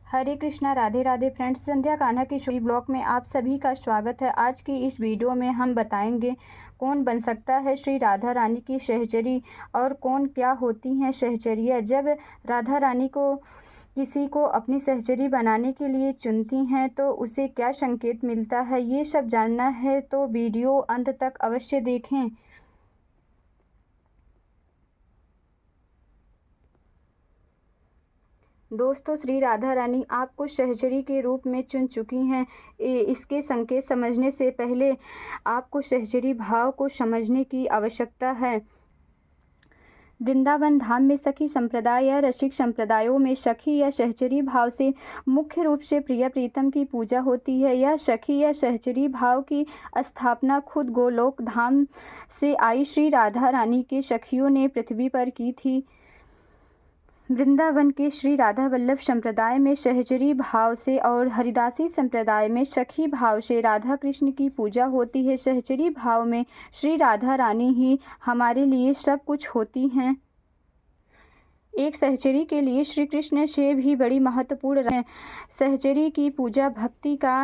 हरे Krishna, Radhe Radhe friends. संध्या कान्हा की story blog में आप सभी का स्वागत है। आज की इस वीडियो में हम बताएंगे कौन बन सकता है श्री राधा रानी की सहचरी और कौन क्या होती हैं सहचरियाँ। जब राधा रानी को किसी को अपनी सहचरी बनाने के लिए चुनती हैं तो उसे क्या संकेत मिलता है, ये सब जानना है तो वीडियो अंत तक अवश्य देखें। दोस्तों, श्री राधा रानी आपको सहचरी के रूप में चुन चुकी हैं। इसके संकेत समझने से पहले आपको सहचरी भाव को समझने की आवश्यकता है। वृंदावन धाम में सखी संप्रदाय या रसिक संप्रदायों में सखी या सहचरी भाव से मुख्य रूप से प्रिय प्रीतम की पूजा होती है। यह सखी या सहचरी भाव की स्थापना खुद गोलोक धाम से आई श्री राधा रानी के सखियों ने पृथ्वी पर की थी। वृंदावन के श्री राधा वल्लभ संप्रदाय में सहचरी भाव से और हरिदासी संप्रदाय में सखी भाव से राधा कृष्ण की पूजा होती है। सहचरी भाव में श्री राधा रानी ही हमारे लिए सब कुछ होती हैं। एक सहचरी के लिए श्री कृष्ण से भी बड़ी महत्वपूर्ण है। सहचरी की पूजा भक्ति का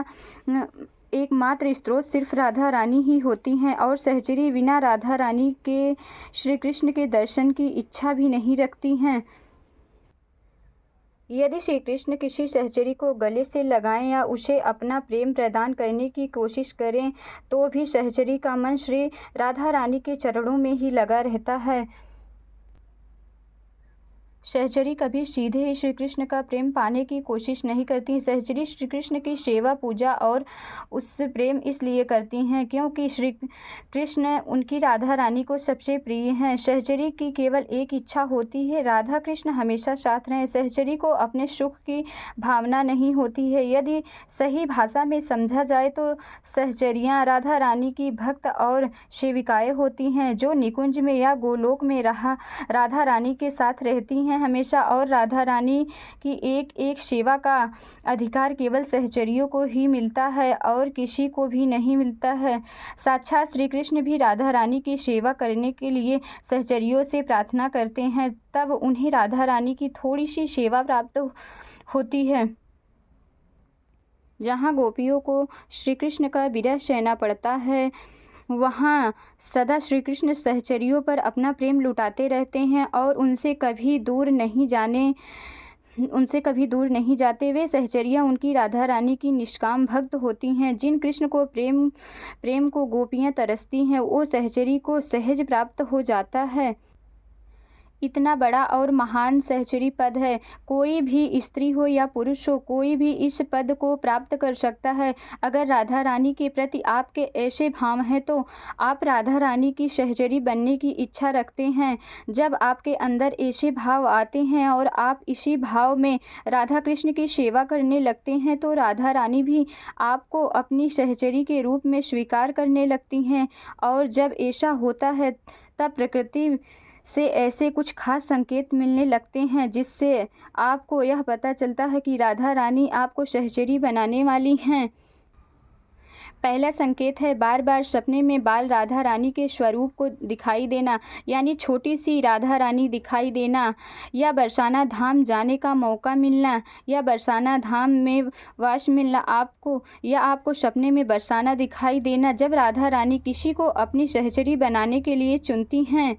एकमात्र स्रोत सिर्फ राधा रानी ही होती हैं और सहचरी बिना राधा रानी के श्री कृष्ण के दर्शन की इच्छा भी नहीं रखती हैं। यदि श्री कृष्ण किसी सहचरी को गले से लगाएं या उसे अपना प्रेम प्रदान करने की कोशिश करें तो भी सहचरी का मन श्री राधा रानी के चरणों में ही लगा रहता है। सहचरी कभी सीधे ही श्री कृष्ण का प्रेम पाने की कोशिश नहीं करती। सहचरी श्री कृष्ण की सेवा पूजा और उससे प्रेम इसलिए करती हैं क्योंकि श्री कृष्ण उनकी राधा रानी को सबसे प्रिय हैं। सहचरी की केवल एक इच्छा होती है, राधा कृष्ण हमेशा साथ रहें। सहचरी को अपने सुख की भावना नहीं होती है। यदि सही भाषा में समझा जाए तो सहचरियाँ राधा रानी की भक्त और सेविकाएँ होती हैं जो निकुंज में या गोलोक में राधा रानी के साथ रहती हैं हमेशा, और राधा रानी की एक एक सेवा का अधिकार केवल सहचरियों को ही मिलता है और किसी को भी नहीं मिलता है। साक्षात श्री कृष्ण भी राधा रानी की सेवा करने के लिए सहचरियों से प्रार्थना करते हैं, तब उन्हें राधा रानी की थोड़ी सी सेवा प्राप्त होती है। जहाँ गोपियों को श्री कृष्ण का विरह सहना पड़ता है वहाँ सदा श्री कृष्ण सहचरियों पर अपना प्रेम लुटाते रहते हैं और उनसे कभी दूर नहीं जाते। वे सहचरियाँ उनकी राधा रानी की निष्काम भक्त होती हैं। जिन कृष्ण को प्रेम को गोपियाँ तरसती हैं वो सहचरी को सहज प्राप्त हो जाता है। इतना बड़ा और महान सहचरी पद है। कोई भी स्त्री हो या पुरुष हो, कोई भी इस पद को प्राप्त कर सकता है। अगर राधा रानी के प्रति आपके ऐसे भाव हैं तो आप राधा रानी की सहचरी बनने की इच्छा रखते हैं। जब आपके अंदर ऐसे भाव आते हैं और आप इसी भाव में राधा कृष्ण की सेवा करने लगते हैं तो राधा रानी भी आपको अपनी सहचरी के रूप में स्वीकार करने लगती हैं। और जब ऐसा होता है तब प्रकृति से ऐसे कुछ खास संकेत मिलने लगते हैं जिससे आपको यह पता चलता है कि राधा रानी आपको सहचरी बनाने वाली हैं। पहला संकेत है बार बार सपने में बाल राधा रानी के स्वरूप को दिखाई देना, यानी छोटी सी राधा रानी दिखाई देना, या बरसाना धाम जाने का मौका मिलना, या बरसाना धाम में वास मिलना आपको सपने में बरसाना दिखाई देना। जब राधा रानी किसी को अपनी सहचरी बनाने के लिए चुनती हैं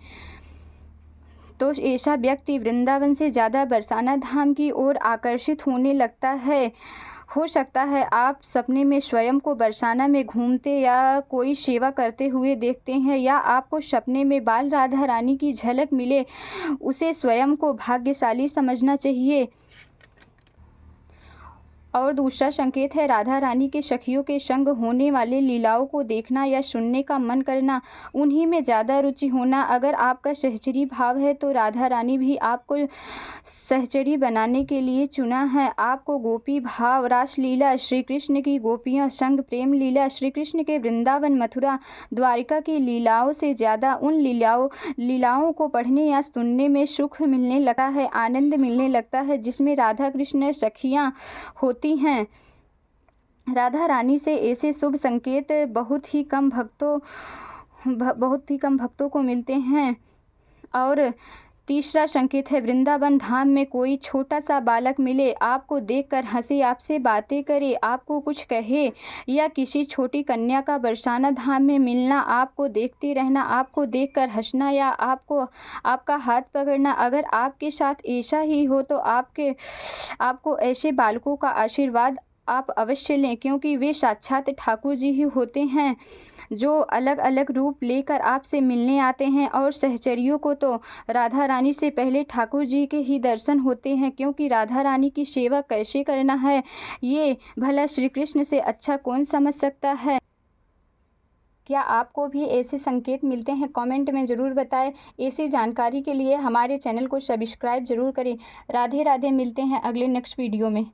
तो ऐसा व्यक्ति वृंदावन से ज़्यादा बरसाना धाम की ओर आकर्षित होने लगता है। हो सकता है आप सपने में स्वयं को बरसाना में घूमते या कोई सेवा करते हुए देखते हैं, या आपको सपने में बाल राधा रानी की झलक मिले। उसे स्वयं को भाग्यशाली समझना चाहिए। और दूसरा संकेत है राधा रानी के सखियों के संग होने वाले लीलाओं को देखना या सुनने का मन करना, उन्हीं में ज़्यादा रुचि होना। अगर आपका सहचरी भाव है तो राधा रानी भी आपको सहचरी बनाने के लिए चुना है। आपको गोपी भाव, रासलीला, श्री कृष्ण की गोपियों संग प्रेम लीला, श्री कृष्ण के वृंदावन, मथुरा, द्वारिका की लीलाओं से ज़्यादा उन लीलाओं को पढ़ने या सुनने में सुख मिलने लगता है, आनंद मिलने लगता है जिसमें राधा कृष्ण सखियाँ होती हैं। राधा रानी से ऐसे शुभ संकेत बहुत ही कम भक्तों को मिलते हैं और तीसरा संकेत है वृंदावन धाम में कोई छोटा सा बालक मिले, आपको देखकर हंसे, आपसे बातें करे, आपको कुछ कहे, या किसी छोटी कन्या का बरसाना धाम में मिलना, आपको देखते रहना, आपको देखकर हंसना या आपका हाथ पकड़ना। अगर आपके साथ ऐसा ही हो तो आपको ऐसे बालकों का आशीर्वाद आप अवश्य लें, क्योंकि वे साक्षात ठाकुर जी ही होते हैं जो अलग अलग रूप लेकर आपसे मिलने आते हैं। और सहचरियों को तो राधा रानी से पहले ठाकुर जी के ही दर्शन होते हैं, क्योंकि राधा रानी की सेवा कैसे करना है ये भला श्री कृष्ण से अच्छा कौन समझ सकता है। क्या आपको भी ऐसे संकेत मिलते हैं? कमेंट में ज़रूर बताएं। ऐसी जानकारी के लिए हमारे चैनल को सब्सक्राइब ज़रूर करें। राधे राधे, मिलते हैं अगले नेक्स्ट वीडियो में।